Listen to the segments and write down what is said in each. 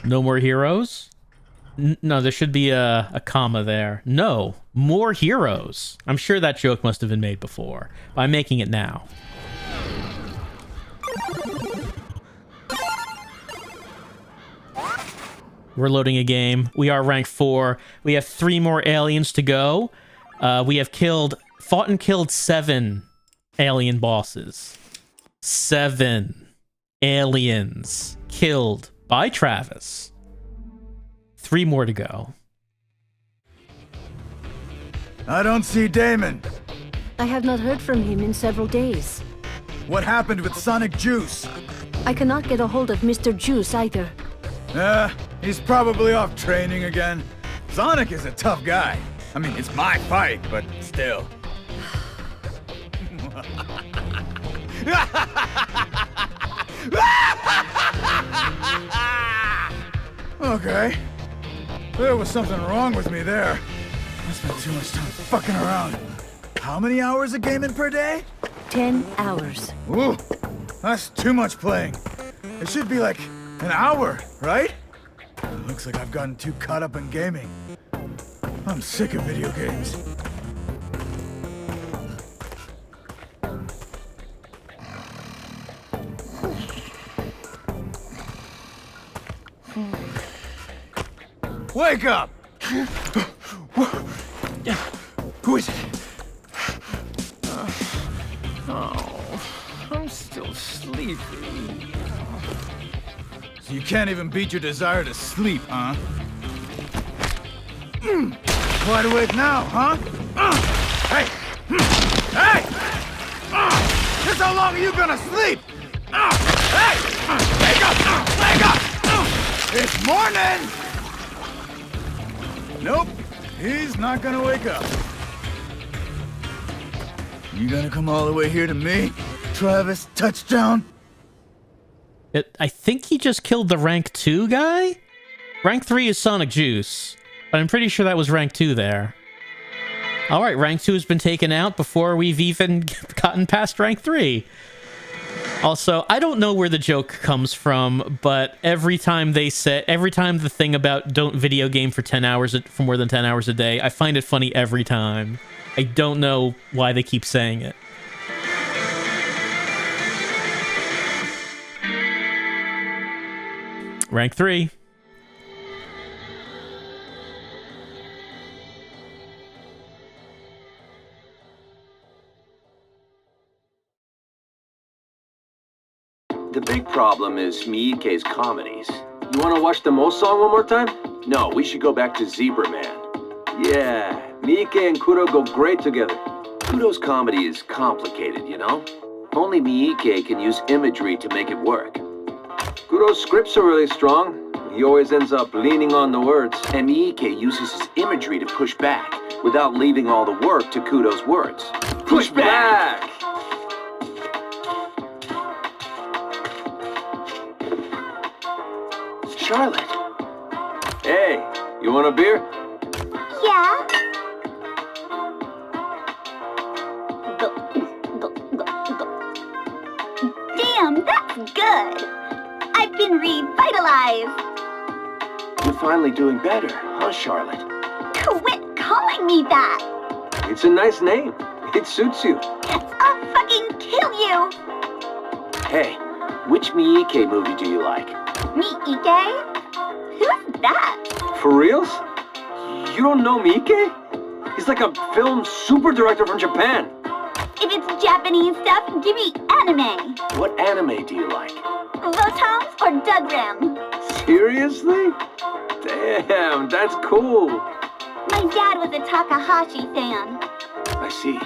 No more heroes? No, there should be a comma there. No, more heroes. I'm sure that joke must have been made before. But I'm making it now. We're loading a game. We are rank 4. We have 3 more aliens to go. We have fought and killed 7 alien bosses. 7 aliens killed by Travis. 3 more to go. I don't see Damon. I have not heard from him in several days. What happened with Sonic Juice? I cannot get a hold of Mr. Juice either. He's probably off training again. Sonic is a tough guy. I mean, it's my fight, but still. Okay. There was something wrong with me there. I spent too much time fucking around. How many hours of gaming per day? 10 hours. Ooh, that's too much playing. It should be like an hour, right? Looks like I've gotten too caught up in gaming. I'm sick of video games. Wake up! Who is it? I'm still sleepy. So you can't even beat your desire to sleep, huh? Wide awake now, huh? Hey! Hey! Just how long are you gonna sleep? Hey! Wake up! Wake up! It's morning! Nope, he's not gonna wake up. You gonna come all the way here to me, Travis Touchdown? I think he just killed the rank 2 guy? Rank 3 is Sonic Juice, but I'm pretty sure that was rank 2 there. Alright, rank 2 has been taken out before we've even gotten past rank 3. Also, I don't know where the joke comes from, but every time the thing about don't video game for 10 hours, for more than 10 hours a day, I find it funny every time. I don't know why they keep saying it. Rank 3. The big problem is Miike's comedies. You want to watch the Mo song one more time? No, we should go back to Zebra Man. Yeah, Miike and Kuro go great together. Kuro's comedy is complicated, you know? Only Miike can use imagery to make it work. Kuro's scripts are really strong. He always ends up leaning on the words. And Miike uses his imagery to push back, without leaving all the work to Kuro's words. Push back! Charlotte. Hey, you want a beer? Yeah. Damn, that's good. I've been revitalized. You're finally doing better, huh, Charlotte? Quit calling me that. It's a nice name. It suits you. I'll fucking kill you. Hey, which Miike movie do you like? Miike? Who's that? For reals? You don't know Miike? He's like a film super director from Japan. If it's Japanese stuff, give me anime. What anime do you like? Votoms or Dugram? Seriously? Damn, that's cool. My dad was a Takahashi fan. I see.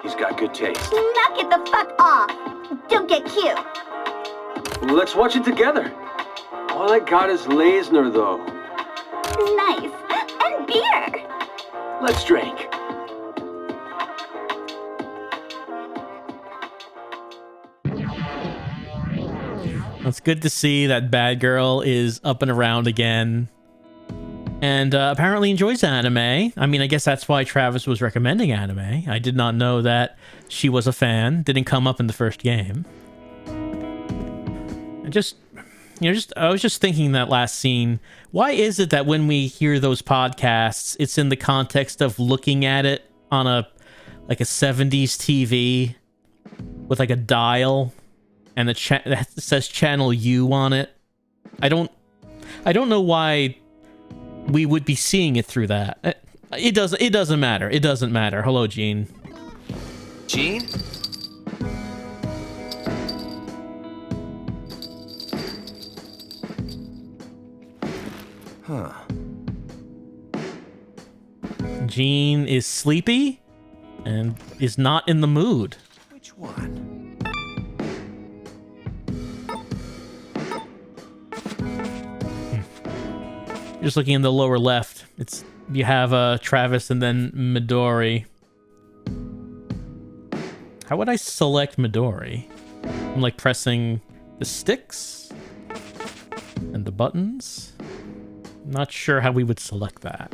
He's got good taste. Knock it the fuck off. Don't get cute. Let's watch it together. All I got is Leisner, though. Nice. And beer. Let's drink. It's good to see that Bad Girl is up and around again. And apparently enjoys anime. I mean, I guess that's why Travis was recommending anime. I did not know that she was a fan. Didn't come up in the first game. I was just thinking that last scene. Why is it that when we hear those podcasts, it's in the context of looking at it on a 70s TV with like a dial and that says channel U on it? I don't know why we would be seeing it through that. It doesn't matter. It doesn't matter. Hello, Gene. Gene? Huh. Gene is sleepy and is not in the mood. Which one? Just looking in the lower left, you have Travis and then Midori. How would I select Midori? I'm like pressing the sticks and the buttons. I'm not sure how we would select that.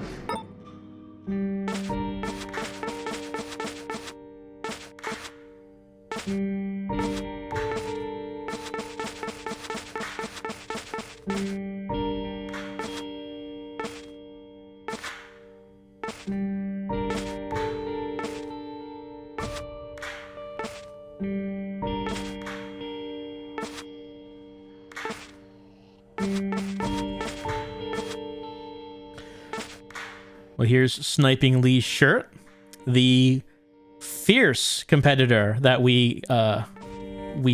Well, here's Sniping Lee's shirt. The fierce competitor that we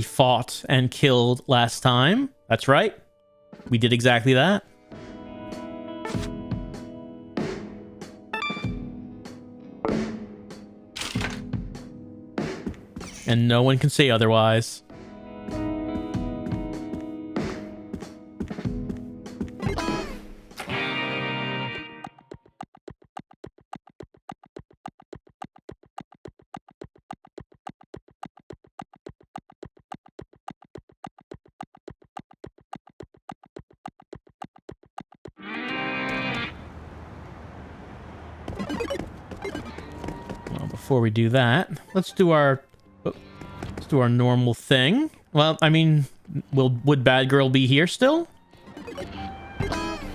fought and killed last time. That's right. We did exactly that. And no one can say otherwise. Before we do that, let's do our normal thing. Well, I mean, would Bad Girl be here still?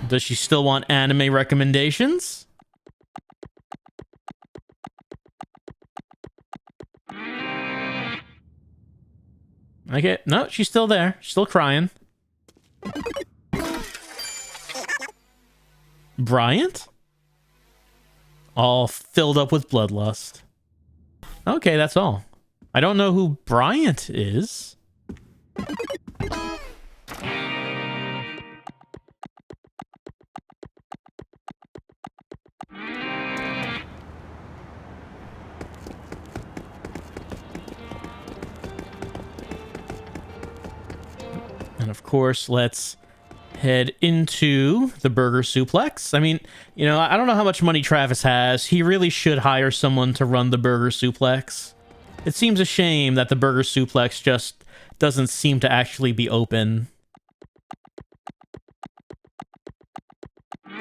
Does she still want anime recommendations? Okay, no, she's still there. She's still crying. Bryant? All filled up with bloodlust. Okay, that's all. I don't know who Bryant is. And of course, let's head into the burger suplex. I mean, you know, I don't know how much money Travis has. He really should hire someone to run the burger suplex. It seems a shame that the burger suplex just doesn't seem to actually be open.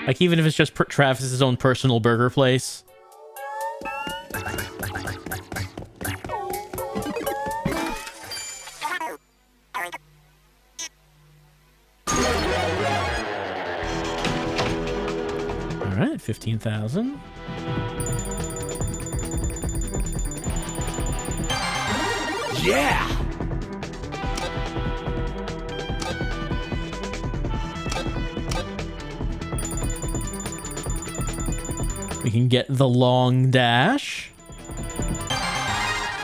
Like, even if it's just Travis's own personal burger place. All right, 15,000. Yeah! We can get the long dash.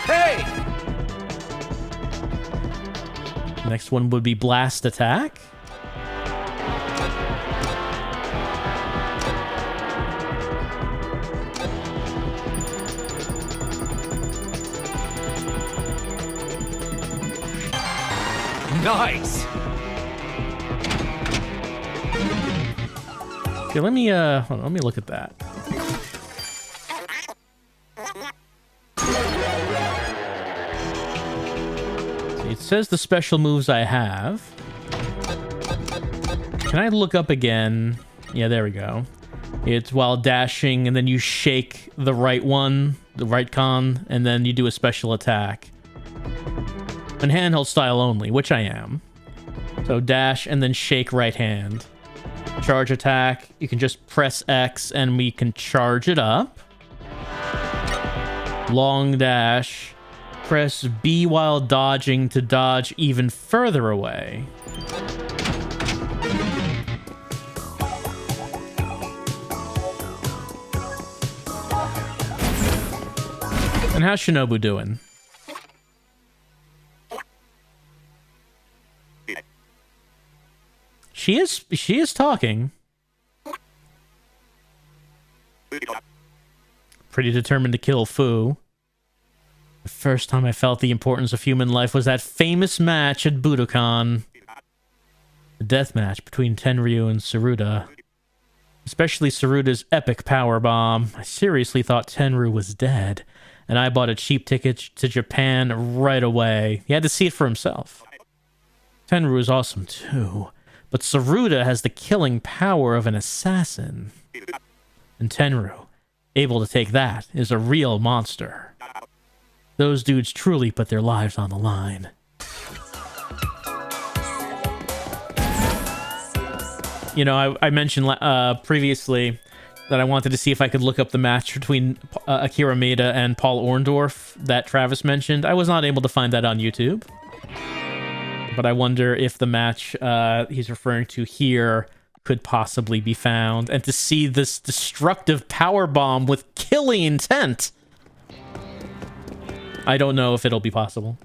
Hey! Next one would be blast attack. Nice! Okay, let me hold on, let me look at that. See, it says the special moves I have. Can I look up again? Yeah, there we go. It's while dashing, and then you shake the right one, the right con, and then you do a special attack. And handheld style only, which I am. So dash and then shake right hand. Charge attack, you can just press X and we can charge it up. Long dash, press B while dodging to dodge even further away. And how's Shinobu doing? She is talking. Pretty determined to kill Fu. The first time I felt the importance of human life was that famous match at Budokan. The death match between Tenryu and Tsuruta. Especially Tsuruta's epic powerbomb. I seriously thought Tenryu was dead, and I bought a cheap ticket to Japan right away. He had to see it for himself. Tenryu is awesome too, but Tsuruta has the killing power of an assassin. And Tenryu, able to take that, is a real monster. Those dudes truly put their lives on the line. You know, I mentioned previously that I wanted to see if I could look up the match between Akira Maeda and Paul Orndorff that Travis mentioned. I was not able to find that on YouTube. But I wonder if the match he's referring to here could possibly be found. And to see this destructive powerbomb with killing intent. I don't know if it'll be possible.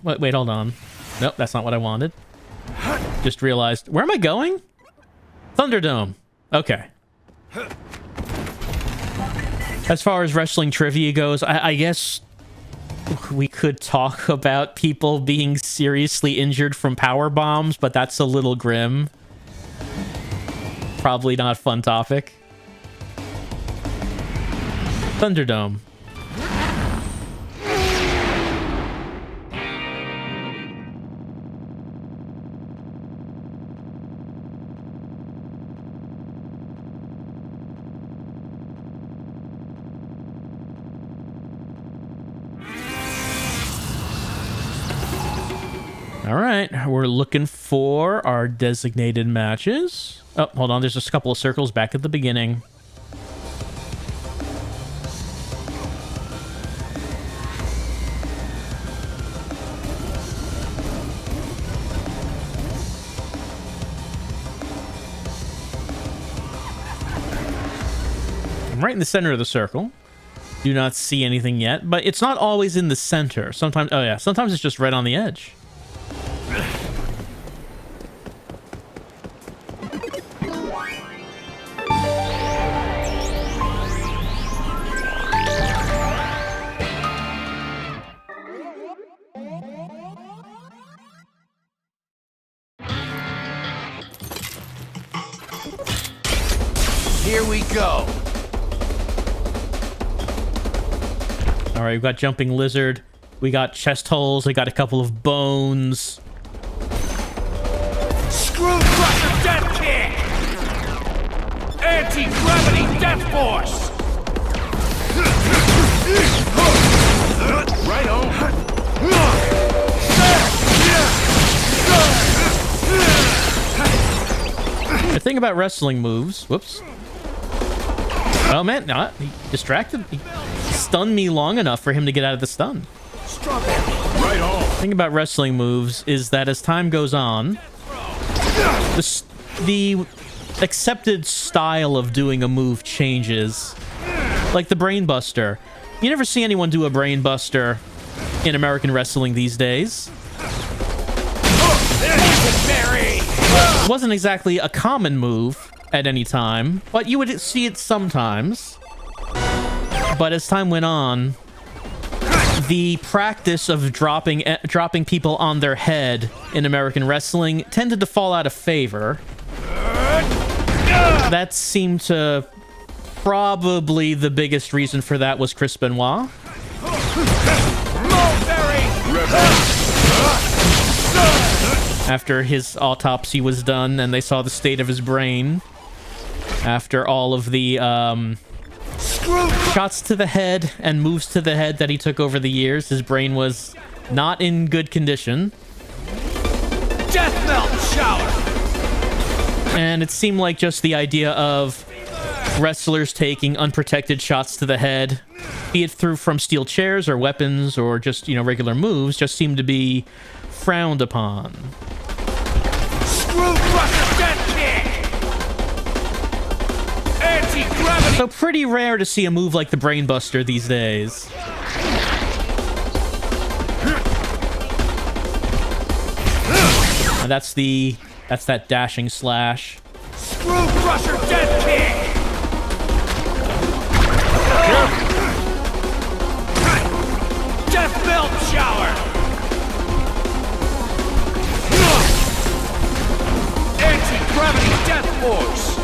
Wait, hold on. Nope, that's not what I wanted. Just realized, where am I going? Thunderdome. Okay. As far as wrestling trivia goes, I guess we could talk about people being seriously injured from power bombs, but that's a little grim. Probably not a fun topic. Thunderdome. All right, we're looking for our designated matches. Oh, hold on, there's just a couple of circles back at the beginning. I'm right in the center of the circle. Do not see anything yet, but it's not always in the center. Sometimes, oh yeah, sometimes it's just right on the edge. Here we go. All right, we've got jumping lizard. We got chest holes. We got a couple of bones. Screw crusher death kick. Anti-gravity death force. Right on. The thing about wrestling moves, whoops. Oh man, no, he distracted. He stunned me long enough for him to get out of the stun. Right on. The thing about wrestling moves is that as time goes on, the accepted style of doing a move changes. Like the brainbuster. You never see anyone do a brainbuster in American wrestling these days. It wasn't exactly a common move at any time, but you would see it sometimes. But as time went on, the practice of dropping people on their head in American wrestling tended to fall out of favor. That seemed to probably the biggest reason for that was Chris Benoit. After his autopsy was done and they saw the state of his brain, after all of the shots to the head and moves to the head that he took over the years. His brain was not in good condition. Death melt shower. And it seemed like just the idea of wrestlers taking unprotected shots to the head, be it through from steel chairs or weapons or just, you know, regular moves, just seemed to be frowned upon. Screw crusher death kick. Anti-gravity. So pretty rare to see a move like the Brainbuster these days. And that's that dashing slash. Screw crusher death kick. Death melt shower. Anti-gravity death force.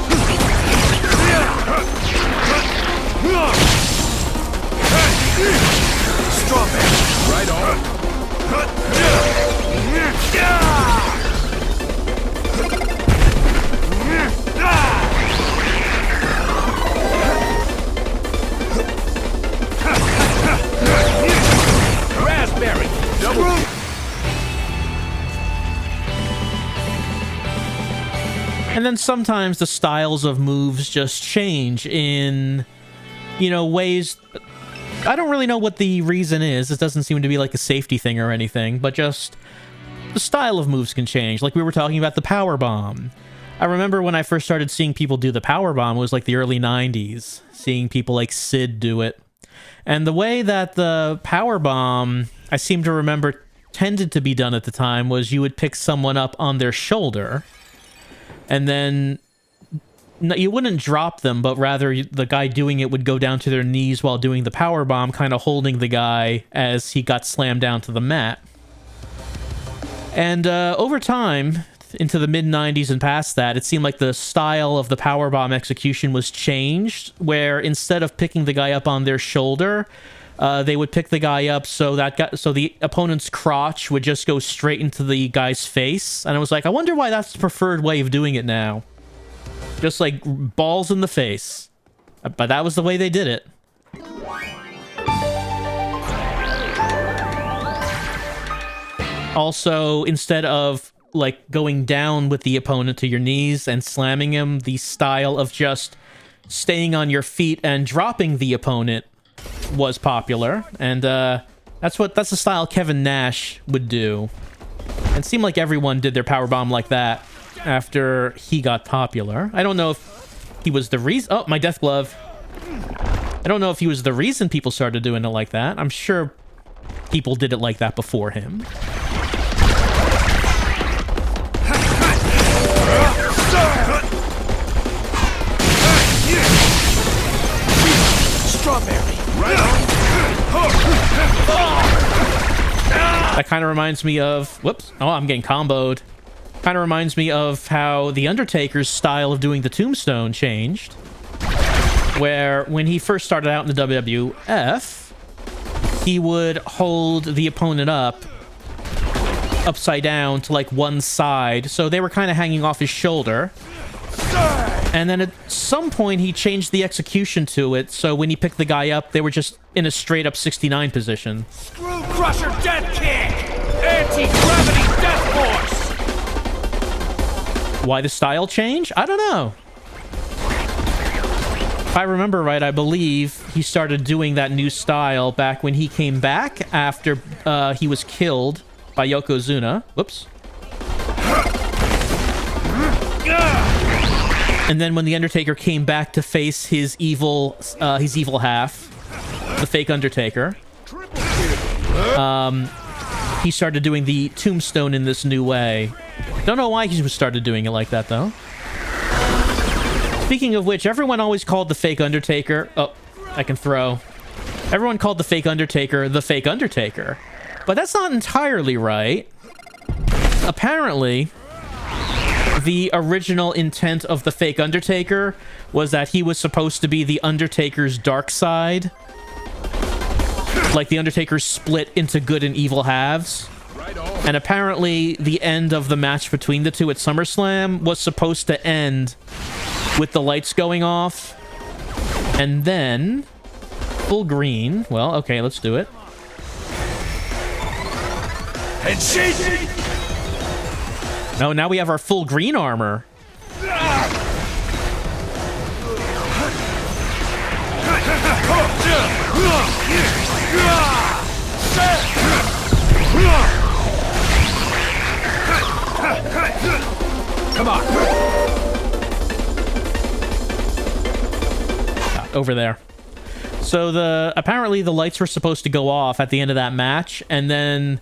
Strawberry. Right on. Raspberry. Double. And then sometimes the styles of moves just change in, you know, ways. I don't really know what the reason is. It doesn't seem to be like a safety thing or anything, but just the style of moves can change. Like we were talking about the power bomb. I remember when I first started seeing people do the power bomb was like the early 90s, seeing people like Sid do it. And the way that the power bomb, I seem to remember, tended to be done at the time was you would pick someone up on their shoulder, and then you wouldn't drop them, but rather the guy doing it would go down to their knees while doing the power bomb, kind of holding the guy as he got slammed down to the mat. And over time, into the mid-90s and past that, it seemed like the style of the powerbomb execution was changed, where instead of picking the guy up on their shoulder, they would pick the guy up so the opponent's crotch would just go straight into the guy's face. And I was like, I wonder why that's the preferred way of doing it now. Just like balls in the face. But that was the way they did it. Also, instead of like going down with the opponent to your knees and slamming him, the style of just staying on your feet and dropping the opponent was popular. And that's the style Kevin Nash would do. And it seemed like everyone did their powerbomb like that after he got popular. I don't know if he was the reason. Oh, my death glove. I don't know if he was the reason people started doing it like that. I'm sure people did it like that before him. Strawberry. Right That kind of reminds me of... Whoops. Oh, I'm getting comboed. Kind of reminds me of how the Undertaker's style of doing the tombstone changed. Where when he first started out in the WWF, he would hold the opponent up upside down to like one side. So they were kind of hanging off his shoulder. And then at some point he changed the execution to it, so when he picked the guy up, they were just in a straight up 69 position. Screw crusher death kick! Anti-gravity death force! Why the style change? I don't know. If I remember right, I believe he started doing that new style back when he came back after he was killed by Yokozuna. Whoops. And then when the Undertaker came back to face his evil half, the fake Undertaker, he started doing the tombstone in this new way. Don't know why he started doing it like that, though. Speaking of which, everyone always called the fake Undertaker... Oh, I can throw. Everyone called the fake Undertaker the fake Undertaker. But that's not entirely right. Apparently, the original intent of the fake Undertaker was that he was supposed to be the Undertaker's dark side. Like the Undertaker split into good and evil halves. And apparently the end of the match between the two at SummerSlam was supposed to end with the lights going off And then full green. Well, okay, let's do it. And she... No, now we have our full green armor. Come on. Over there. So apparently the lights were supposed to go off at the end of that match, and then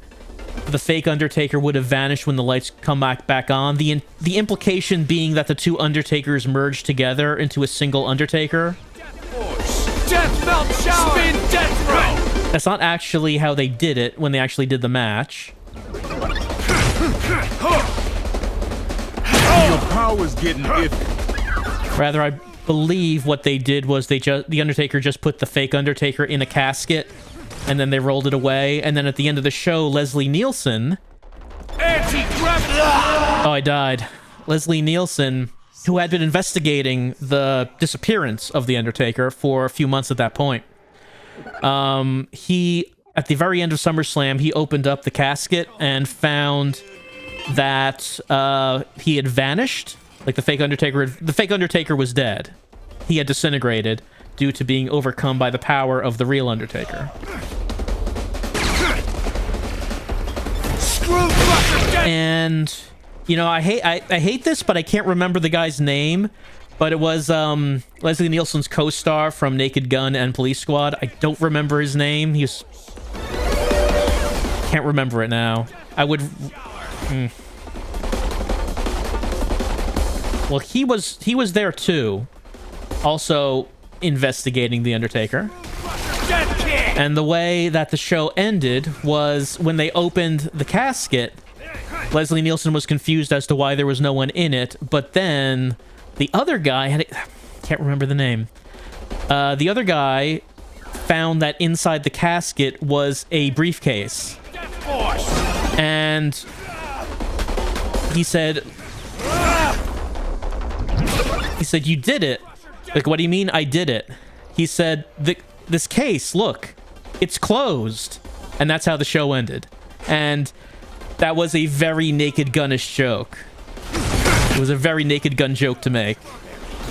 the fake Undertaker would have vanished when the lights come back on. The implication being that the two Undertakers merged together into a single Undertaker. Death melt shower. Spin death throw. That's not actually how they did it when they actually did the match. Your power's getting iffy. Rather, I believe what they did was the Undertaker just put the fake Undertaker in a casket, and then they rolled it away. And then at the end of the show, Leslie Nielsen... Anti-gravity! Oh, I died. Leslie Nielsen, who had been investigating the disappearance of the Undertaker for a few months at that point. He, at the very end of SummerSlam, he opened up the casket and found that he had vanished. Like the fake Undertaker was dead. He had disintegrated due to being overcome by the power of the real Undertaker. And you know, I hate this, but I can't remember the guy's name. But it was Leslie Nielsen's co-star from Naked Gun and Police Squad. I don't remember his name. Can't remember it now. I would. Well, he was there too, also investigating the Undertaker. And the way that the show ended was when they opened the casket. Leslie Nielsen was confused as to why there was no one in it, but then the other guy can't remember the name. The other guy found that inside the casket was a briefcase, and he said, "You did it." Like, what do you mean I did it? He said, "This case, look, it's closed." And that's how the show ended. And that was a very Naked Gun-ish joke. It was a very Naked Gun joke to make.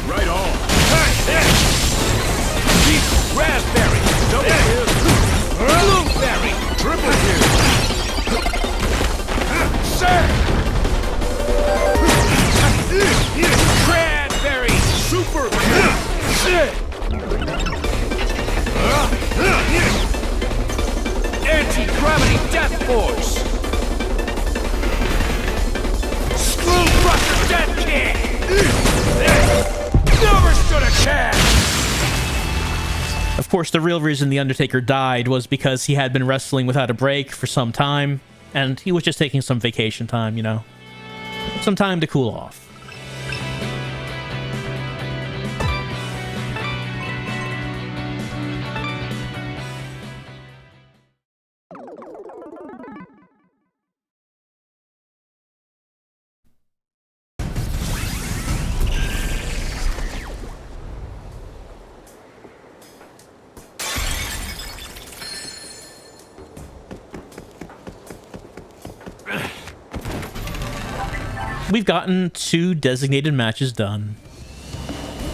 Right on. Deep raspberry. Double kill. Blueberry. Triple kill. Cranberry. Super kill. Anti-gravity death force. Screw crusher dead kick. Never stood a chance. Of course, the real reason The Undertaker died was because he had been wrestling without a break for some time, and he was just taking some vacation time, you know. Some time to cool off. We've gotten 2 designated matches done.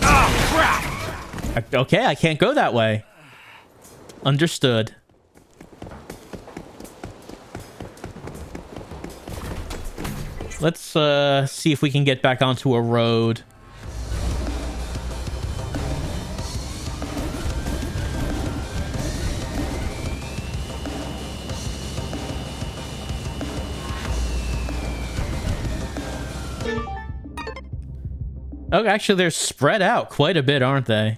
Oh, crap! Okay, I can't go that way. Understood. Let's see if we can get back onto a road. Oh, actually, they're spread out quite a bit, aren't they?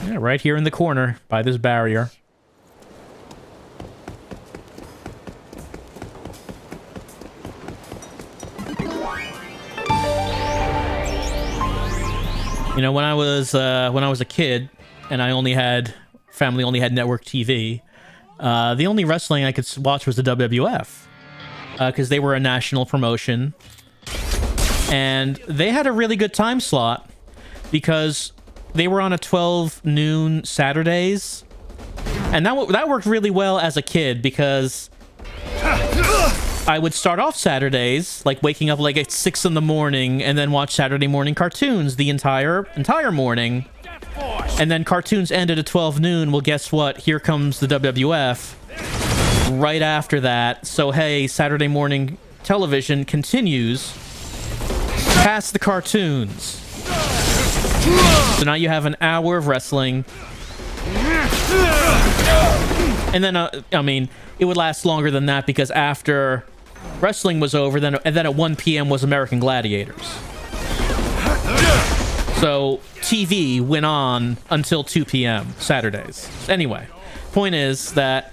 Yeah, right here in the corner by this barrier. You know, when I was a kid, and family only had network TV. The only wrestling I could watch was the WWF, because they were a national promotion, and they had a really good time slot because they were on a 12 noon Saturdays, and that worked really well as a kid because I would start off Saturdays like waking up like at 6 in the morning and then watch Saturday morning cartoons the entire morning. And then cartoons ended at 12 noon. Well, guess what? Here comes the WWF right after that. So, hey, Saturday morning television continues past the cartoons. So now you have an hour of wrestling. And then, I mean, it would last longer than that because after wrestling was over, then at 1 p.m. was American Gladiators. So TV went on until 2 p.m. Saturdays. Anyway, point is that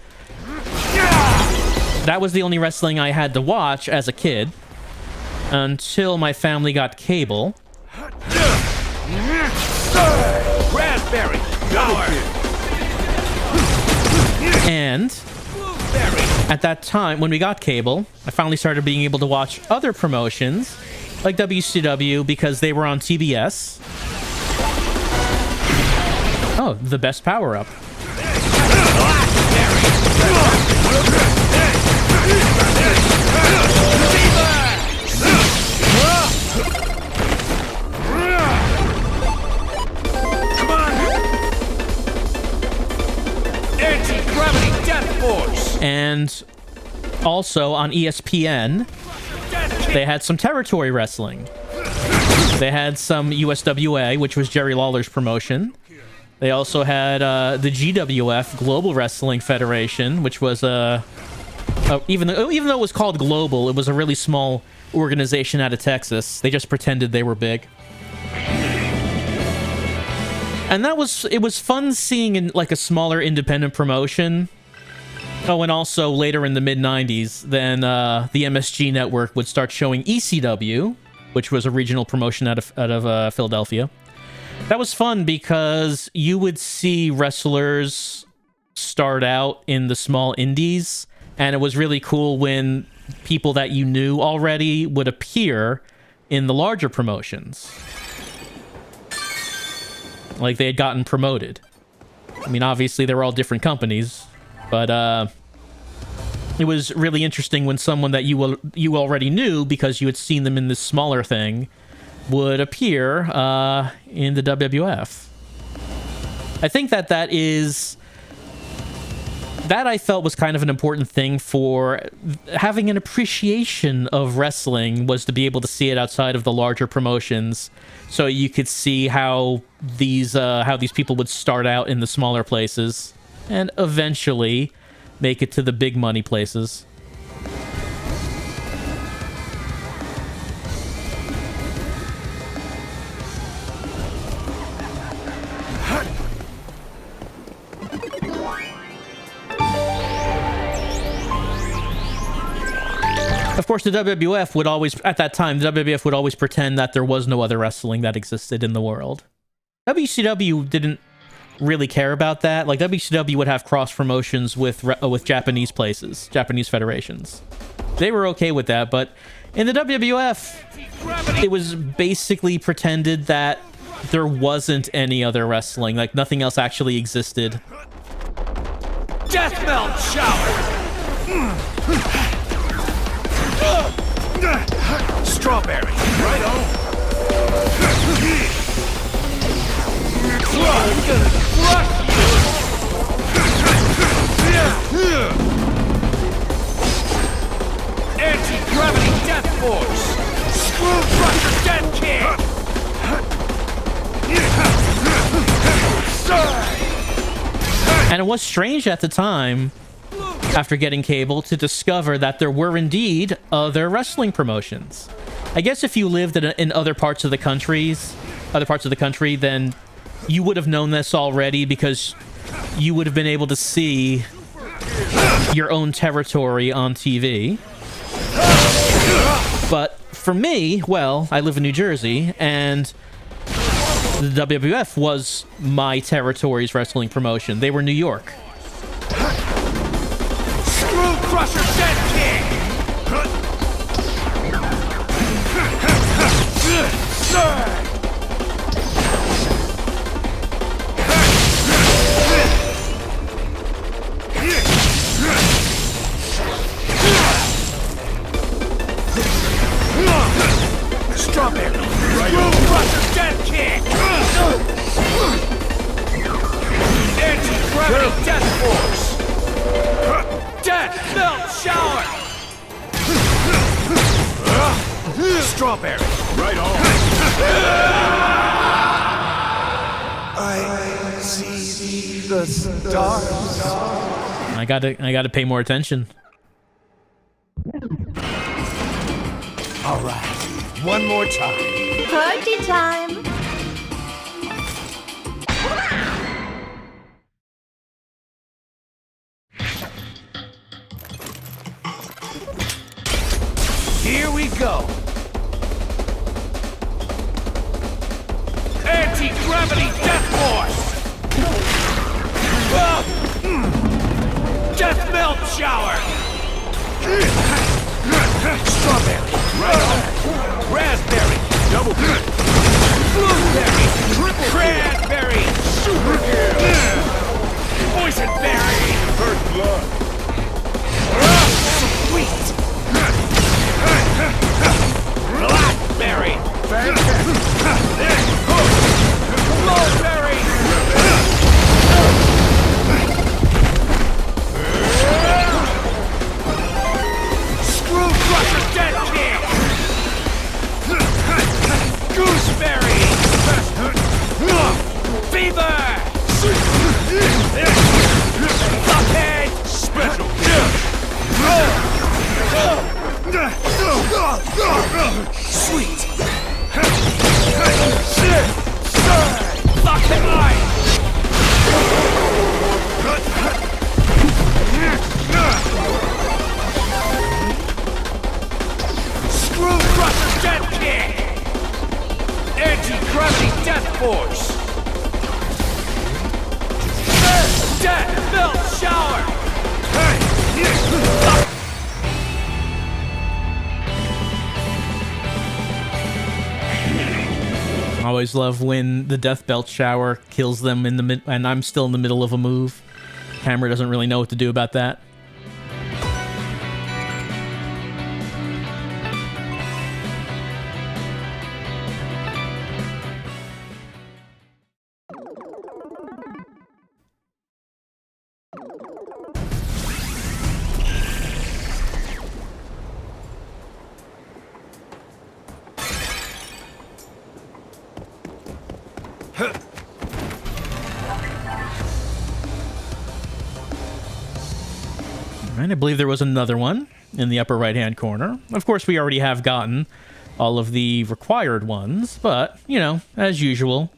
was the only wrestling I had to watch as a kid until my family got cable. Raspberry power. And at that time, when we got cable, I finally started being able to watch other promotions like WCW because they were on TBS. Oh, the best power-up. Come on! Anti-gravity death force! And also on ESPN, they had some territory wrestling. They had some USWA, which was Jerry Lawler's promotion. They also had the GWF, Global Wrestling Federation, which was even though it was called Global, it was a really small organization out of Texas. They just pretended they were big. And it was fun seeing in like a smaller independent promotion. Oh, and also later in the mid-90s, then the MSG network would start showing ECW, which was a regional promotion out of Philadelphia. That was fun because you would see wrestlers start out in the small indies, and it was really cool when people that you knew already would appear in the larger promotions. Like they had gotten promoted. I mean, obviously they were all different companies, but it was really interesting when someone that you already knew because you had seen them in this smaller thing would appear in the WWF. I think that I felt was kind of an important thing for having an appreciation of wrestling, was to be able to see it outside of the larger promotions, so you could see how these people would start out in the smaller places and eventually make it to the big money places. Of course, the WWF would always, at that time, the WWF would always pretend that there was no other wrestling that existed in the world. WCW didn't really care about that. Like, WCW would have cross promotions with Japanese places, Japanese federations. They were okay with that, but in the WWF, it was basically pretended that there wasn't any other wrestling. Like, nothing else actually existed. Death melt shower! Strawberry, right on. I'm gonna crush you. Anti-gravity death force. Screw crusher death kick. And it was strange at the time, after getting cable, to discover that there were indeed other wrestling promotions. I guess if you lived in other parts of the country, then you would have known this already, because you would have been able to see your own territory on TV. But for me, well, I live in New Jersey, and The WWF was my territory's wrestling promotion. They were New York. Screw Crusher Dead King! Strawberry! Screw Crusher Dead King! Anti-gravity Death Force! Death Melt Shower! Strawberry! Right on! I see the stars. I gotta pay more attention. All right, one more time. Party time. Here we go. Anti-gravity Death Force! Death Melt Shower! Strawberry! Right on! Raspberry! Double kill! Blueberry! Triple Cranberry! Super kill! Poison berry! First blood! Sweet! Blackberry! Mulberry! Screw Crusher Dead King! Gooseberry! Fever! Blockhead! Special kill! Sweet! Lock and line! Screw Crusher Dead King! Anti-gravity Death Force! Death Melt Shower! Always love when the Death Belt Shower kills them in the mid, and I'm still in the middle of a move. Hammer doesn't really know what to do about that. And I believe there was another one in the upper right-hand corner. Of course, we already have gotten all of the required ones, but, you know, as usual,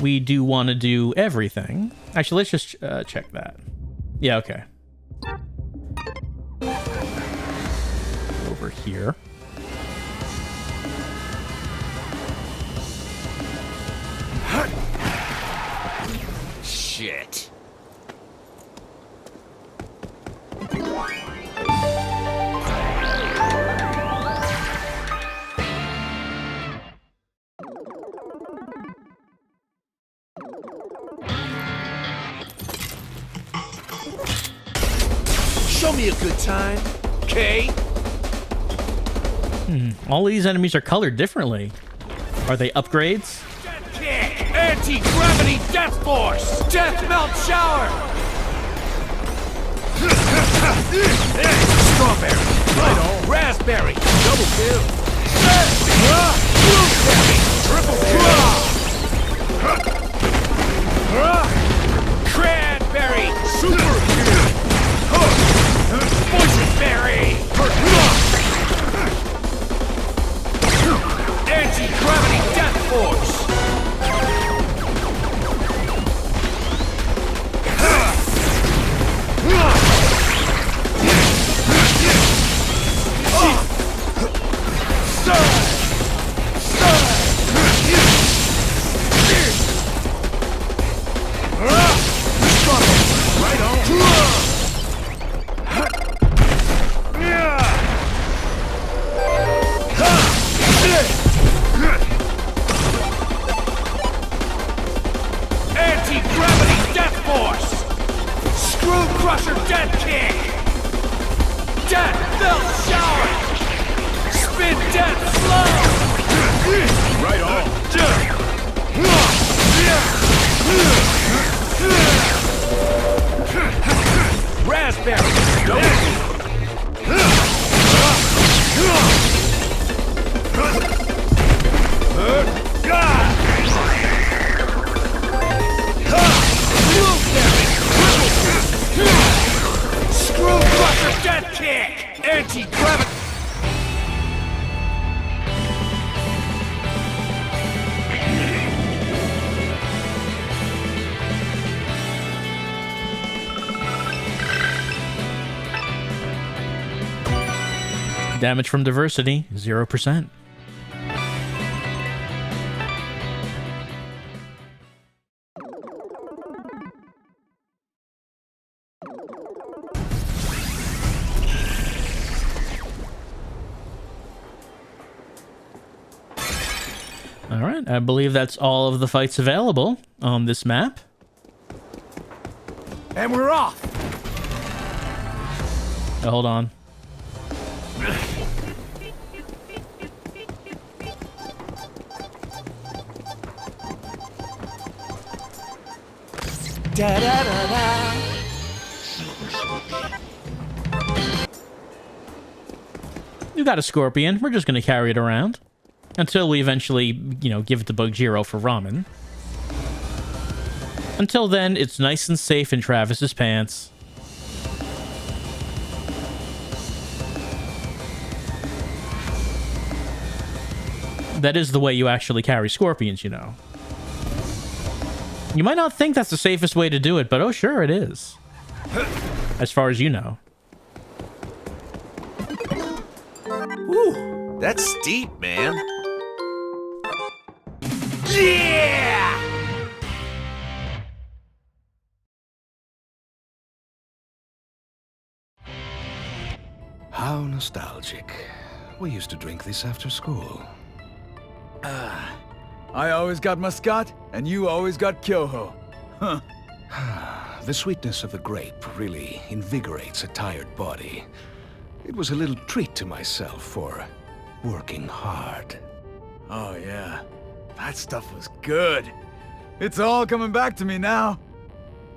we do want to do everything. Actually, let's just check that. Yeah, okay. Over here. Shit. Show me a good time, okay? All of these enemies are colored differently. Are they upgrades? Anti-gravity Death Force! Death Melt Shower! Strawberry! Right on! Raspberry! Double kill! Blueberry! Triple kill! Cranberry! Super kill! Poisonberry! Anti-gravity Death Force! Crusher death kick! Death melt shower! Spin death slow! Right on. Raspberry! Screw crusher death kick! Anti-gravity! Damage from diversity, 0%. All right, I believe that's all of the fights available on this map. And we're off. Oh, hold on. You got a scorpion. We're just going to carry it around until we eventually, give it to Bug-Jiro for ramen. Until then, it's nice and safe in Travis's pants. That is the way you actually carry scorpions, you know. You might not think that's the safest way to do it, but oh sure it is. As far as you know. Ooh, that's steep, man. Yeah! How nostalgic. We used to drink this after school. I always got Muscat, and you always got Kyoho. Huh. The sweetness of the grape really invigorates a tired body. It was a little treat to myself for working hard. Oh yeah, that stuff was good. It's all coming back to me now.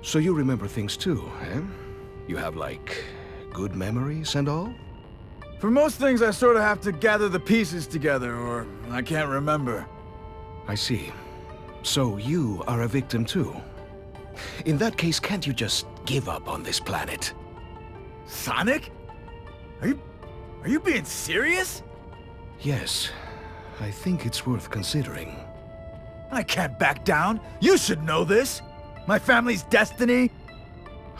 So you remember things too, eh? You have, like, good memories and all? For most things, I sort of have to gather the pieces together, or I can't remember. I see. So you are a victim too. In that case, can't you just give up on this planet? Sonic? Are you being serious? Yes, I think it's worth considering. I can't back down. You should know this. My family's destiny.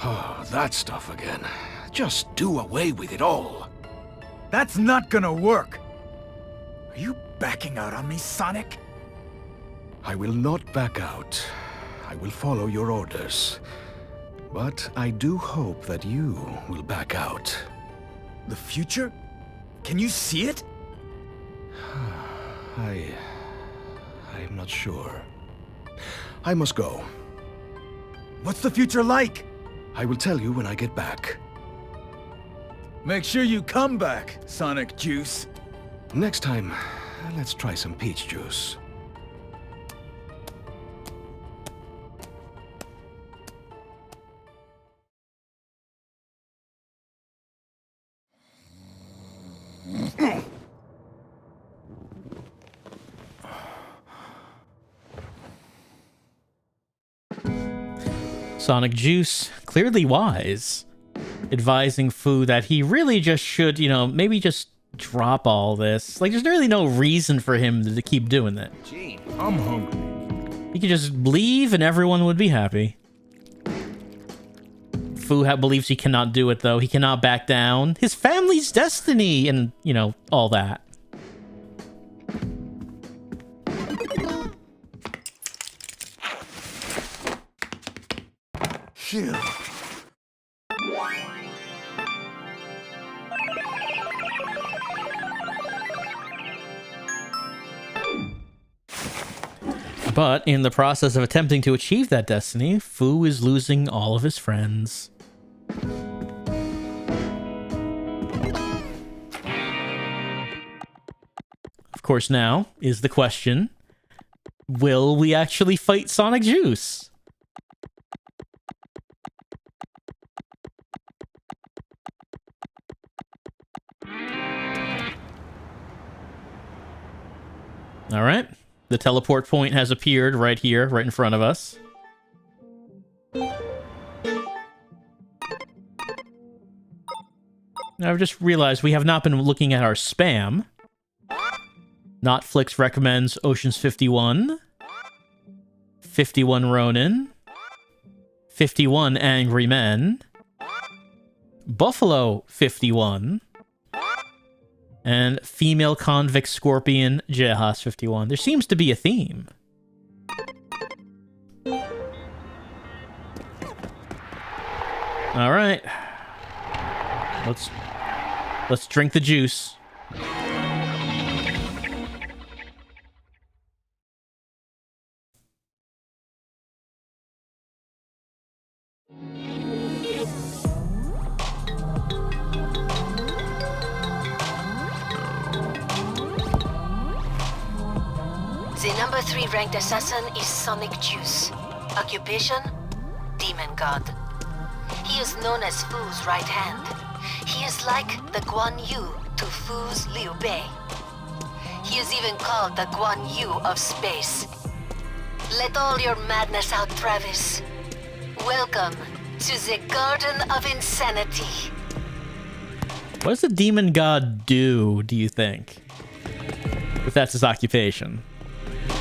Oh, that stuff again. Just do away with it all. That's not gonna work. Are you backing out on me, Sonic? I will not back out. I will follow your orders. But I do hope that you will back out. The future? Can you see it? I'm not sure. I must go. What's the future like? I will tell you when I get back. Make sure you come back, Sonic Juice. Next time, let's try some peach juice. Sonic Juice, clearly wise, advising Fu that he really just should, maybe just drop all this. Like, there's really no reason for him to keep doing that. Gene, I'm hungry. He could just leave and everyone would be happy. Fu believes he cannot do it, though. He cannot back down. His family's destiny and, all that. Phew. But in the process of attempting to achieve that destiny, Fu is losing all of his friends. course, now is the question, will we actually fight Sonic Juice? All right. The teleport point has appeared right here, right in front of us. I've just realized we have not been looking at our spam. Notflix recommends Ocean's 51, 51 Ronin, 51 Angry Men, Buffalo 51, and Female Convict Scorpion Jehas 51. There seems to be a theme. All right. Let's drink the juice. The number 3 ranked assassin is Sonic Juice. Occupation? Demon God. He is known as Fu's right hand. He is like the Guan Yu to Fu's Liu Bei. He is even called the Guan Yu of space. Let all your madness out, Travis. Welcome to the Garden of Insanity. What does the Demon God do you think? If that's his occupation.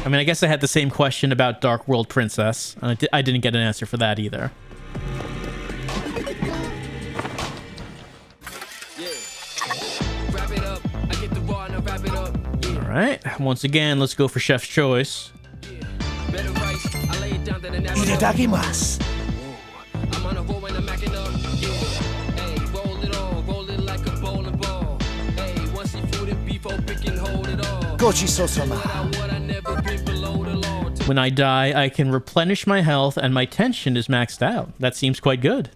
I mean, I guess I had the same question about Dark World Princess. And I didn't get an answer for that either. Alright, once again, let's go for Chef's Choice. Itadakimasu. When I die, I can replenish my health and my tension is maxed out. That seems quite good.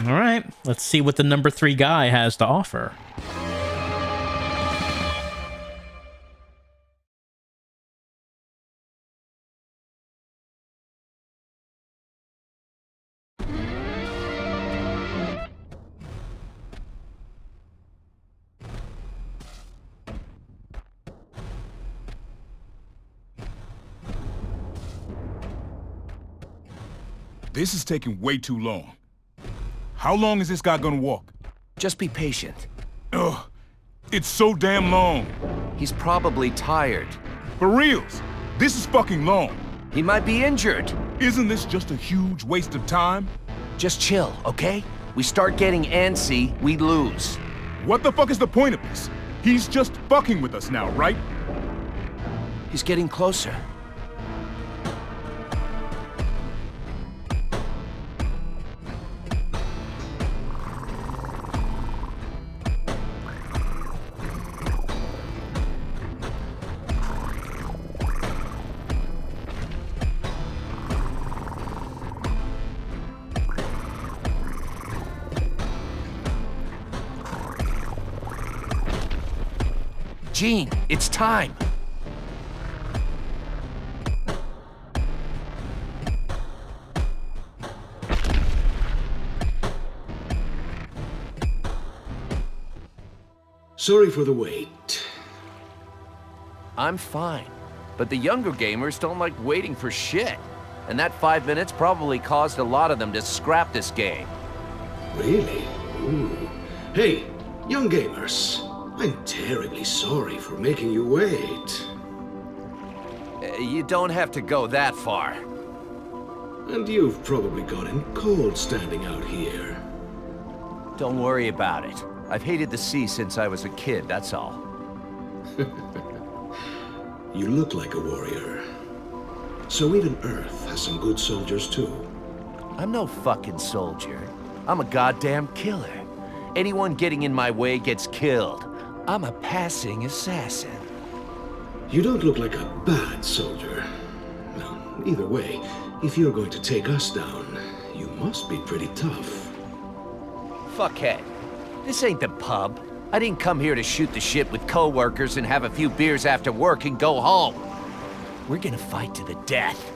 All right, let's see what the number 3 guy has to offer. This is taking way too long. How long is this guy gonna walk? Just be patient. Ugh, it's so damn long. He's probably tired. For reals, this is fucking long. He might be injured. Isn't this just a huge waste of time? Just chill, okay? We start getting antsy, we lose. What the fuck is the point of this? He's just fucking with us now, right? He's getting closer. Gene, it's time! Sorry for the wait. I'm fine, but the younger gamers don't like waiting for shit. And that 5 minutes probably caused a lot of them to scrap this game. Really? Ooh. Hey, young gamers. I'm terribly sorry for making you wait. You don't have to go that far. And you've probably gotten cold standing out here. Don't worry about it. I've hated the sea since I was a kid, that's all. You look like a warrior. So even Earth has some good soldiers too. I'm no fucking soldier. I'm a goddamn killer. Anyone getting in my way gets killed. I'm a passing assassin. You don't look like a bad soldier. Well, either way, if you're going to take us down, you must be pretty tough. Fuckhead. This ain't the pub. I didn't come here to shoot the shit with coworkers and have a few beers after work and go home. We're gonna fight to the death.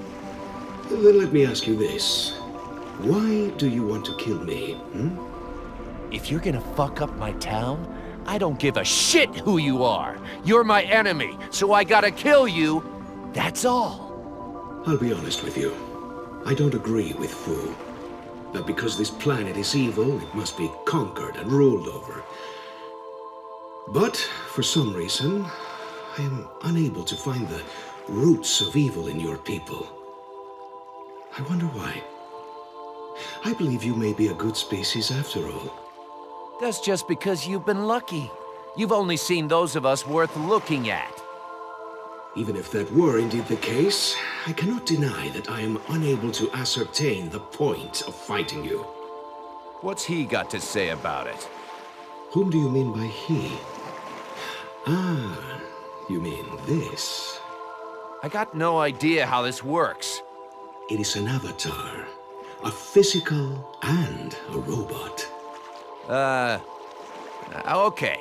Then let me ask you this. Why do you want to kill me, If you're gonna fuck up my town, I don't give a shit who you are. You're my enemy, so I gotta kill you. That's all. I'll be honest with you. I don't agree with Fu. That because this planet is evil, it must be conquered and ruled over. But, for some reason, I am unable to find the roots of evil in your people. I wonder why. I believe you may be a good species after all. That's just because you've been lucky. You've only seen those of us worth looking at. Even if that were indeed the case, I cannot deny that I am unable to ascertain the point of fighting you. What's he got to say about it? Whom do you mean by he? Ah, you mean this. I got no idea how this works. It is an avatar. A physical and a robot. Okay.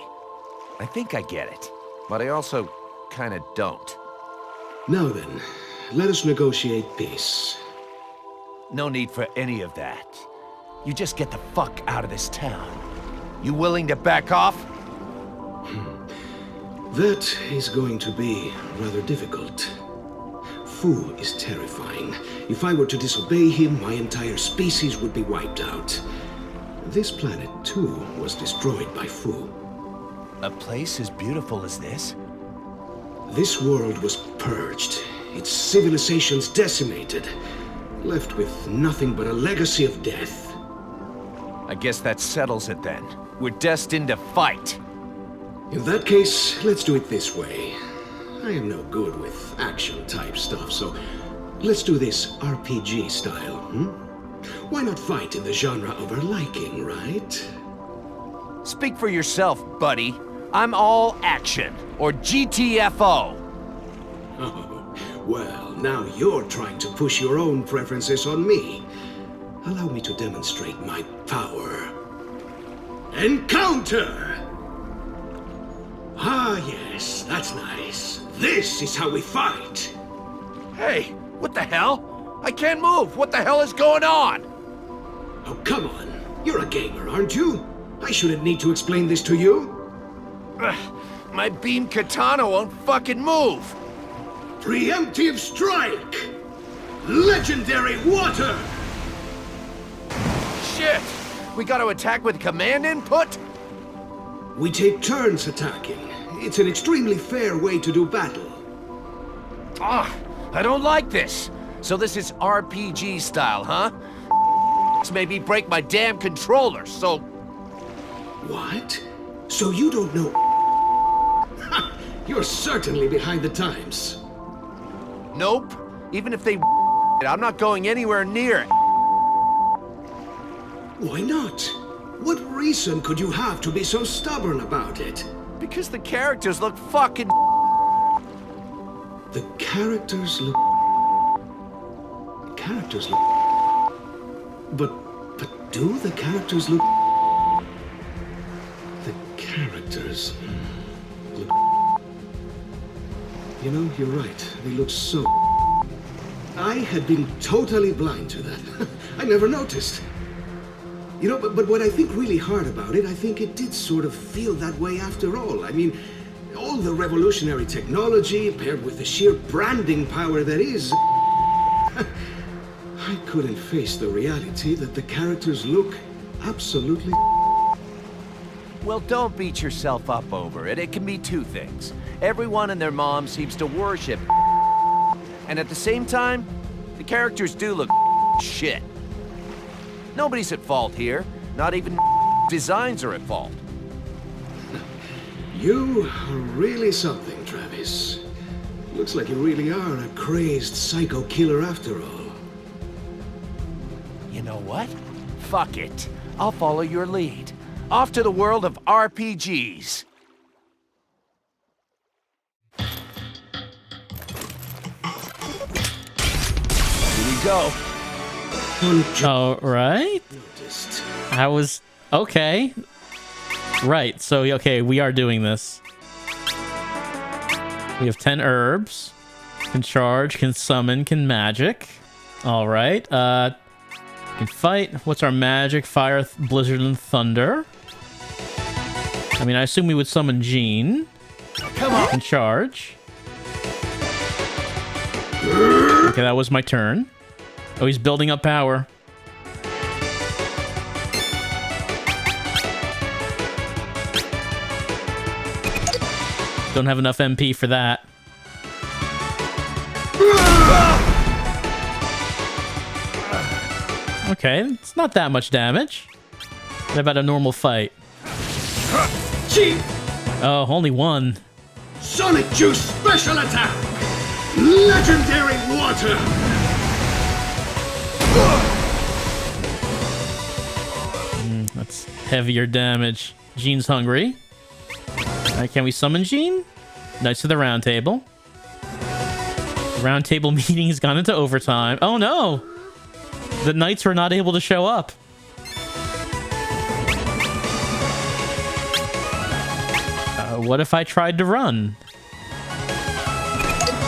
I think I get it. But I also kinda don't. Now then, let us negotiate peace. No need for any of that. You just get the fuck out of this town. You willing to back off? That is going to be rather difficult. Fu is terrifying. If I were to disobey him, my entire species would be wiped out. This planet, too, was destroyed by Fu. A place as beautiful as this? This world was purged, its civilizations decimated, left with nothing but a legacy of death. I guess that settles it then. We're destined to fight. In that case, let's do it this way. I am no good with action-type stuff, so let's do this RPG style, Why not fight in the genre of our liking, right? Speak for yourself, buddy. I'm all action, or GTFO. Oh, well, now you're trying to push your own preferences on me. Allow me to demonstrate my power. Encounter! Ah, yes, that's nice. This is how we fight. Hey, what the hell? I can't move. What the hell is going on? Oh, come on. You're a gamer, aren't you? I shouldn't need to explain this to you. My beam katana won't fucking move. Preemptive strike! Legendary water! Shit! We gotta attack with command input? We take turns attacking. It's an extremely fair way to do battle. Ah, I don't like this. So this is RPG style, huh? This made me break my damn controller, so... What? So you don't know... You're certainly behind the times. Nope. Even if they I'm not going anywhere near it. Why not? What reason could you have to be so stubborn about it? Because the characters look fucking... The characters look... The characters look... But do the characters look... The characters... look... You know, you're right. They look so... I had been totally blind to that. I never noticed. You know, but what I think really hard about it, I think it did sort of feel that way after all. I mean, all the revolutionary technology paired with the sheer branding power that is... I couldn't face the reality that the characters look absolutely... Well, don't beat yourself up over it. It can be two things. Everyone and their mom seems to worship... And at the same time, the characters do look... shit. Nobody's at fault here. Not even designs are at fault. You are really something, Travis. Looks like you really are a crazed psycho killer after all. You know what? Fuck it. I'll follow your lead. Off to the world of RPGs. Here we go. All right. I was okay. Right. So okay, we are doing this. We have 10 herbs. Can charge, can summon, can magic. All right. Can fight. What's our magic? Fire, blizzard, and thunder. I mean, I assume we would summon Jean. Come on. Can charge. Okay, that was my turn. Oh, he's building up power. Don't have enough MP for that. Okay, it's not that much damage. What about a normal fight? Oh, only one. Sonic Juice special attack! Legendary water! That's heavier damage. Jean's hungry. Alright, can we summon Jean? Knights of the Round Table. The Round Table meeting has gone into overtime. Oh no! The knights were not able to show up. What if I tried to run?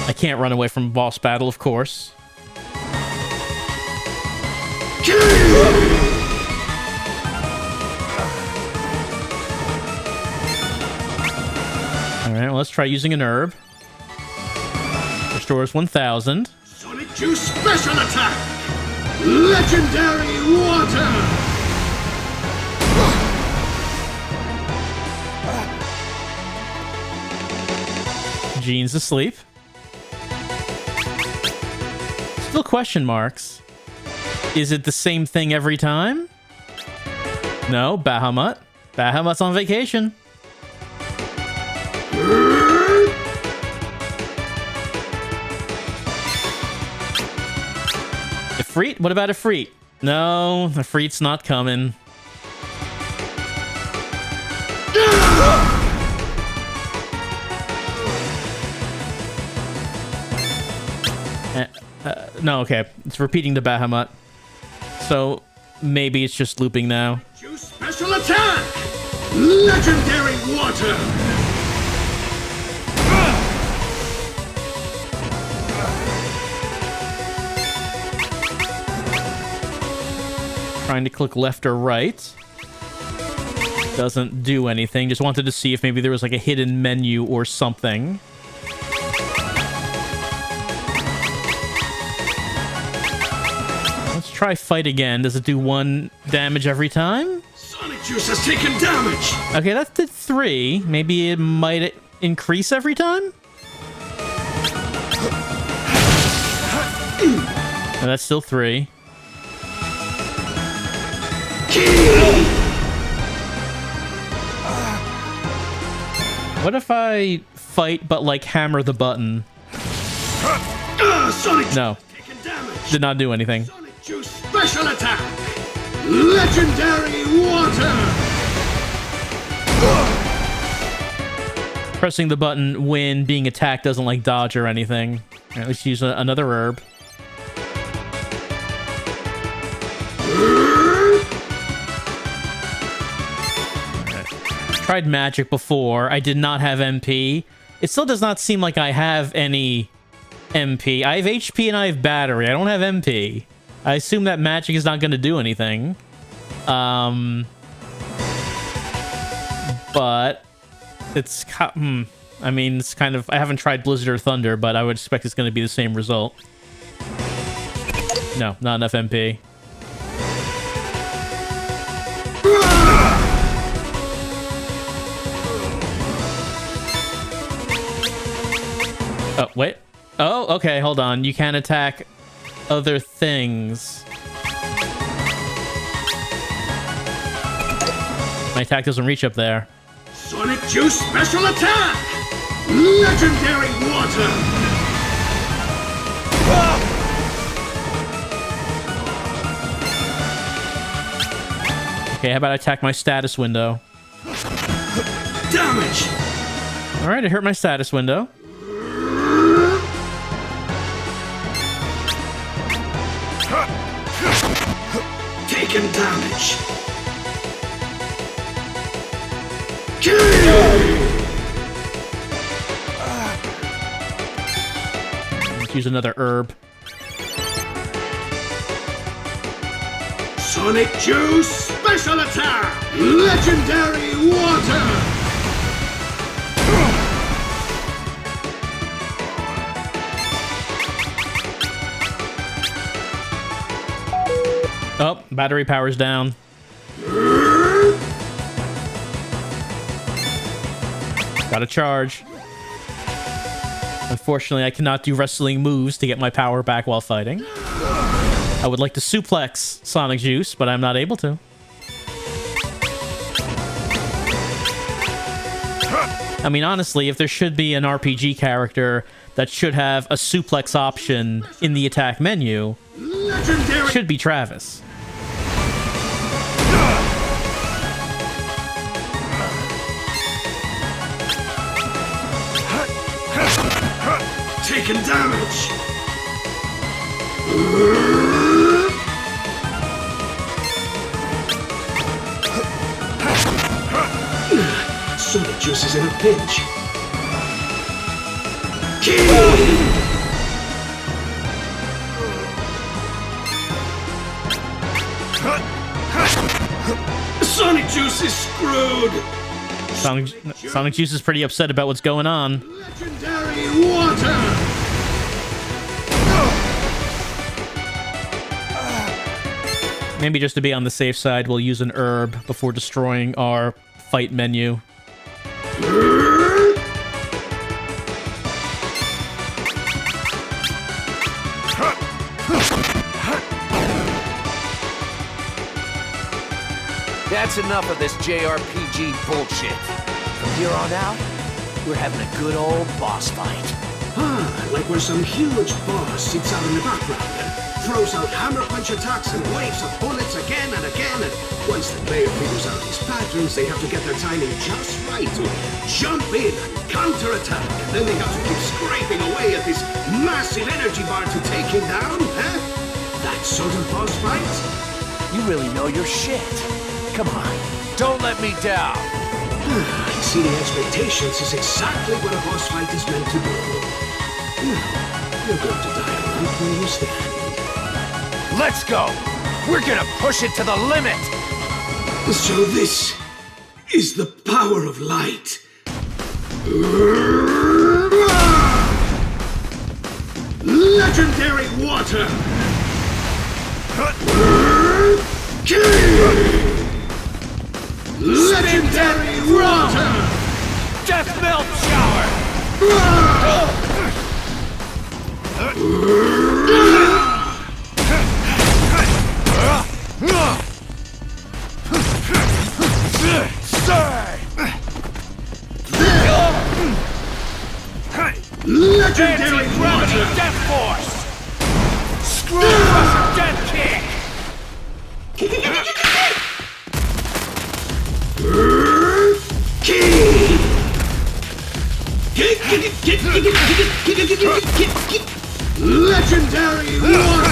I can't run away from a boss battle, of course. Alright, well, let's try using an herb. Restores 1,000. Sonic Juice special attack! Legendary water! Jean's asleep. Still question marks. Is it the same thing every time? No, Bahamut. Bahamut's on vacation. Ifrit? What about Ifrit? No, Ifrit's not coming. No, okay. It's repeating the Bahamut. So, maybe it's just looping now. Juice special attack! Legendary water! Trying to click left or right. Doesn't do anything. Just wanted to see if maybe there was like a hidden menu or something. Let's try fight again. Does it do 1 damage every time? Sonic Juice has taken damage! Okay, that did 3. Maybe it might increase every time? No, that's still 3. What if I fight but like hammer the button? No. Did not do anything. Sonic Juice special attack! Legendary water! Pressing the button when being attacked doesn't like dodge or anything. Alright, let's use another herb. Tried magic before. I did not have MP. It still does not seem like I have any MP. I have HP and I have battery. I don't have MP. I assume that magic is not going to do anything. But it's I mean, it's kind of, I haven't tried Blizzard or Thunder, but I would expect it's going to be the same result. No, not enough MP. Oh, wait. Oh, okay, hold on. You can attack other things. My attack doesn't reach up there. Sonic Juice special attack! Legendary water! Okay, how about I attack my status window? Damage! Alright, it hurt my status window. Taken damage. Let's use another herb. Sonic Juice special attack! Legendary water! Oh, battery power's down. Gotta charge. Unfortunately, I cannot do wrestling moves to get my power back while fighting. I would like to suplex Sonic Juice, but I'm not able to. I mean, honestly, if there should be an RPG character that should have a suplex option in the attack menu, it should be Travis. Taken damage! Sonic Juice is in a pinch. Sonic Juice is screwed! Sonic Juice is pretty upset about what's going on. Legendary water! Maybe just to be on the safe side, we'll use an herb before destroying our fight menu. That's enough of this JRPG bullshit. From here on out, we're having a good old boss fight. Like where some huge boss sits out in the background and throws out hammer punch attacks and waves of bullets again and again, and once the player figures out his patterns, they have to get their timing just right to jump in and counter-attack, and then they have to keep scraping away at this massive energy bar to take him down, huh? That sort of boss fight? You really know your shit. Come on, don't let me down. Exceeding expectations is exactly what a boss fight is meant to do. Now, you're going to die right where you stand. Let's go! We're gonna push it to the limit! So this is the power of light. Legendary water! Legendary water! Death Melt Shower! Legendary water! Death Force! Screw Crusher Death Kick! Legendary water!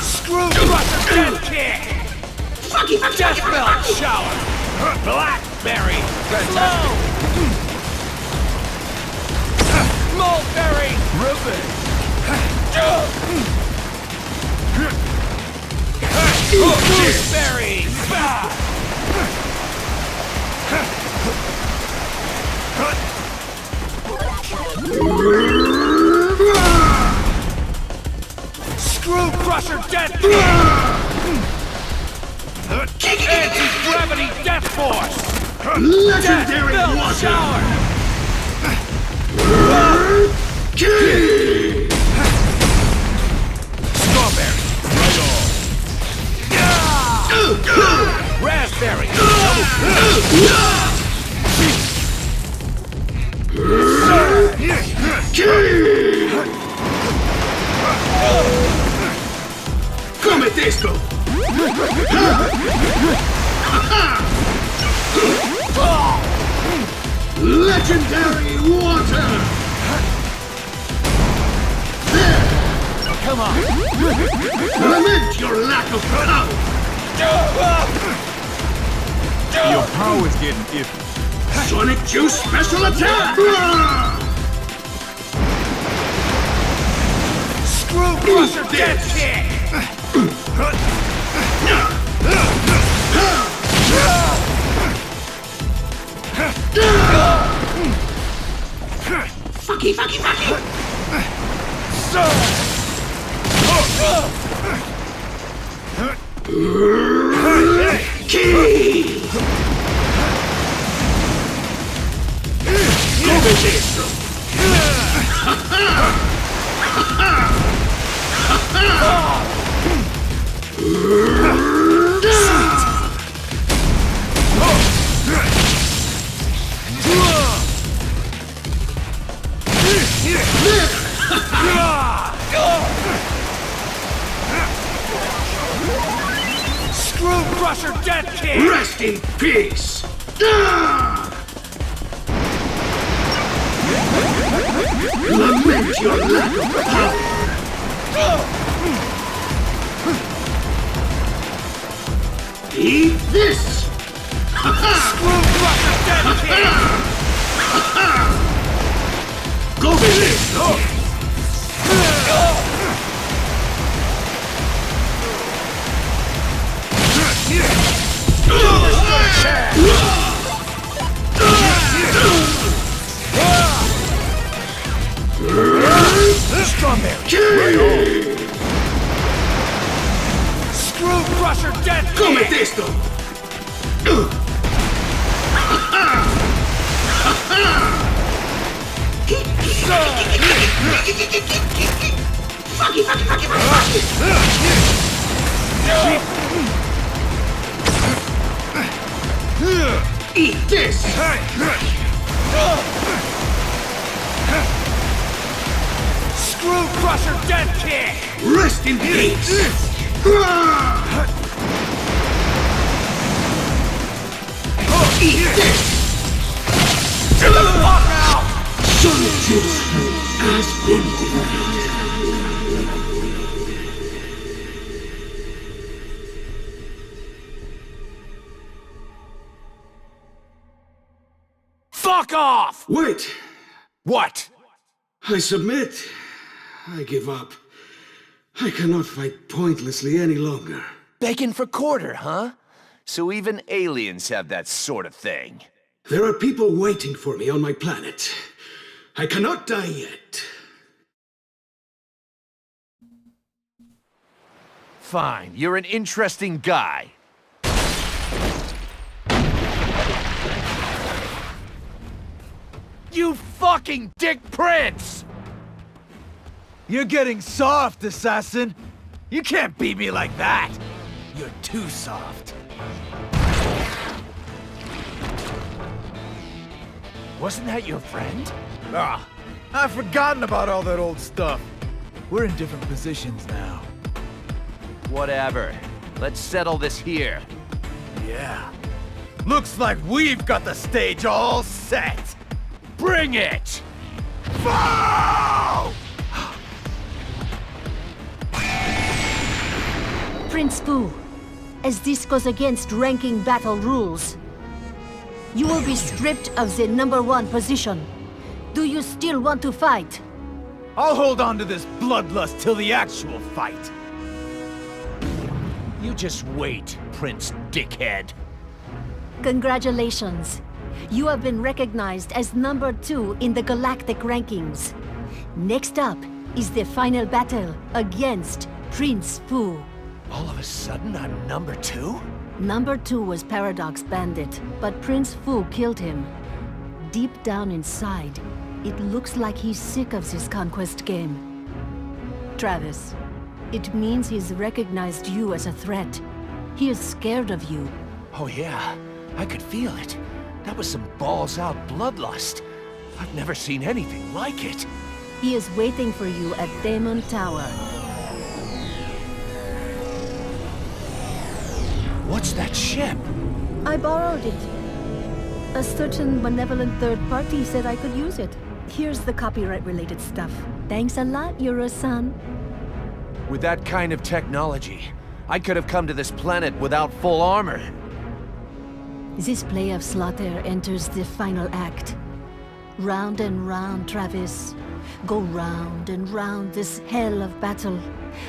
Screw Crusher Death Kick! Death Melt Shower! Blackberry! Slow! Mulberry! Ruben! Gooseberry! Crusher Death Anti-gravity Death Force! Legendary Death water! Shower! Key! Strawberry! Raspberry! Key! Come esto! Legendary water! There! Come on! Lament your lack of power! Your power's getting iffy. Sonic Juice Special Attack! Screw Crusher Death Kick! Fucky, fucky, fucky! Key! Come esto! Screw Crusher Death Kick! Rest in peace! Lament your lack of power! Eat this! Screw Crusher Death Kick! Go with this! Strawberry! Screw Crusher Death Kick! Come esto! Fucky, fucky, fucky, fucky! Eat this! Screw Crusher Death Kick! Rest in peace! Eat this! Get the fuck out! Sonic Juice has been defeated. Fuck off! Wait! What? I submit. I give up. I cannot fight pointlessly any longer. Begging for quarter, huh? So even aliens have that sort of thing. There are people waiting for me on my planet. I cannot die yet. Fine, you're an interesting guy. You fucking dick prince! You're getting soft, assassin. You can't beat me like that. You're too soft. Wasn't that your friend? Ah, I've forgotten about all that old stuff. We're in different positions now. Whatever. Let's settle this here. Yeah. Looks like we've got the stage all set. Bring it! Foul! Prince Fu, as this goes against ranking battle rules, you will be stripped of the #1 position. Do you still want to fight? I'll hold on to this bloodlust till the actual fight. You just wait, Prince Dickhead. Congratulations. You have been recognized as #2 in the galactic rankings. Next up is the final battle against Prince Fu. All of a sudden, I'm number 2? Number 2 was Paradox Bandit, but Prince Fu killed him. Deep down inside, it looks like he's sick of this conquest game. Travis, it means he's recognized you as a threat. He is scared of you. Oh yeah, I could feel it. That was some balls-out bloodlust. I've never seen anything like it. He is waiting for you at Damon Tower. What's that ship? I borrowed it. A certain benevolent third party said I could use it. Here's the copyright-related stuff. Thanks a lot, Euro-san. With that kind of technology, I could have come to this planet without full armor. This play of slaughter enters the final act. Round and round, Travis. Go round and round this hell of battle.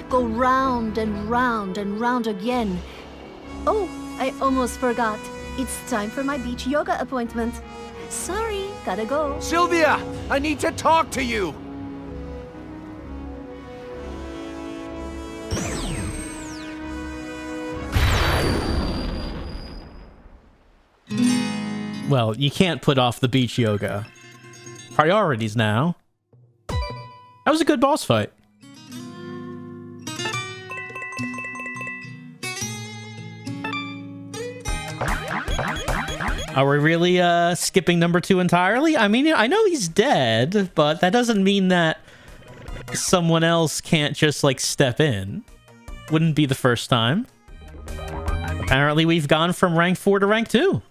Go round and round and round again. Oh, I almost forgot. It's time for my beach yoga appointment. Sorry, gotta go. Sylvia! I need to talk to you! Well, you can't put off the beach yoga. Priorities now. That was a good boss fight. Are we really skipping number 2 entirely? I mean, I know he's dead, but that doesn't mean that someone else can't just, like, step in. Wouldn't be the first time. Apparently, we've gone from rank 4 to rank 2.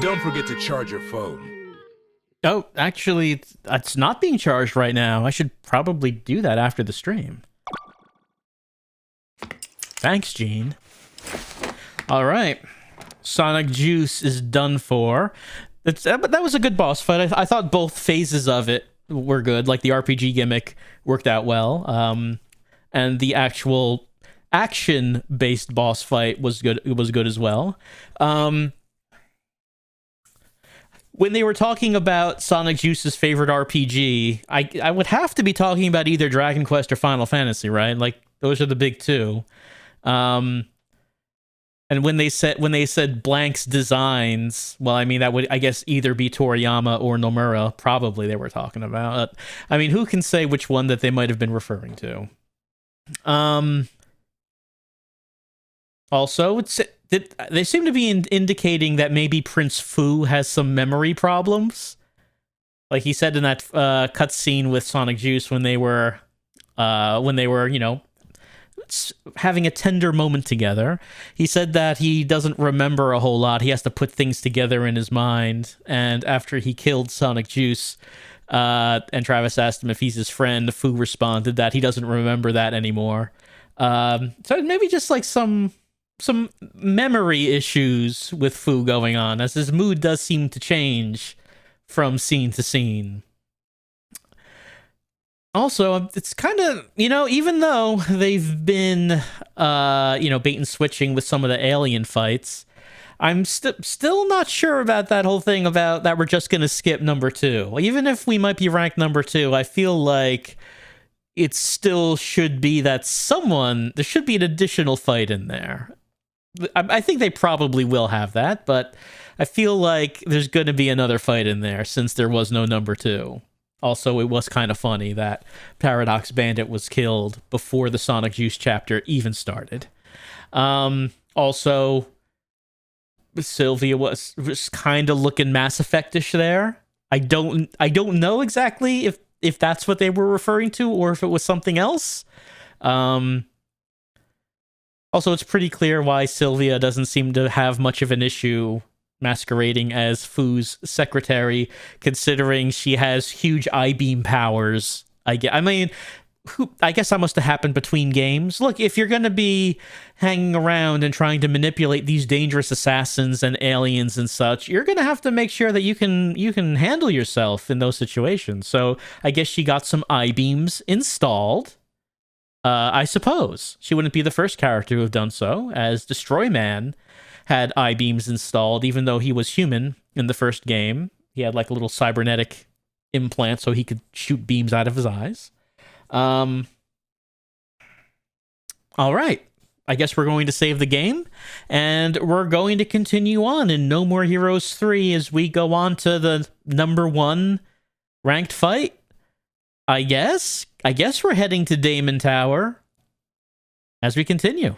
Don't forget to charge your phone. Oh, actually, it's not being charged right now. I should probably do that after the stream. Thanks, Gene. All right. Sonic Juice is done for. But that was a good boss fight. I thought both phases of it were good. Like, the RPG gimmick worked out well. And the actual action-based boss fight was good. It was good as well. When they were talking about Sonic Juice's favorite RPG, I would have to be talking about either Dragon Quest or Final Fantasy, right? Like, those are the big two. And when they said Blank's designs, well, I mean, that would, I guess, either be Toriyama or Nomura, probably they were talking about. I mean, who can say which one that they might have been referring to? Also, they seem to be indicating that maybe Prince Fu has some memory problems. Like he said in that cutscene with Sonic Juice when they were, you know, having a tender moment together. He said that he doesn't remember a whole lot. He has to put things together in his mind. And after he killed Sonic Juice, and Travis asked him if he's his friend, Fu responded that he doesn't remember that anymore. So maybe just like some memory issues with Fu going on, as his mood does seem to change from scene to scene. Also, it's kind of, you know, even though they've been, you know, bait and switching with some of the alien fights, I'm still not sure about that whole thing about that we're just going to skip number 2. Even if we might be ranked number 2, I feel like it still should be that there should be an additional fight in there. I think they probably will have that, but I feel like there's going to be another fight in there since there was no number 2. Also, it was kind of funny that Paradox Bandit was killed before the Sonic Juice chapter even started. Also, Sylvia was kind of looking Mass Effect-ish there. I don't know exactly if that's what they were referring to or if it was something else. Also, it's pretty clear why Sylvia doesn't seem to have much of an issue masquerading as Fu's secretary, considering she has huge I-beam powers. I guess that must have happened between games. Look, if you're going to be hanging around and trying to manipulate these dangerous assassins and aliens and such, you're going to have to make sure that you can handle yourself in those situations. So I guess she got some I-beams installed. I suppose she wouldn't be the first character to have done so, as Destroy Man had I-beams installed, even though he was human in the first game. He had like a little cybernetic implant so he could shoot beams out of his eyes. All right. I guess we're going to save the game, and we're going to continue on in No More Heroes 3 as we go on to the number 1 ranked fight. I guess we're heading to Damon Tower as we continue.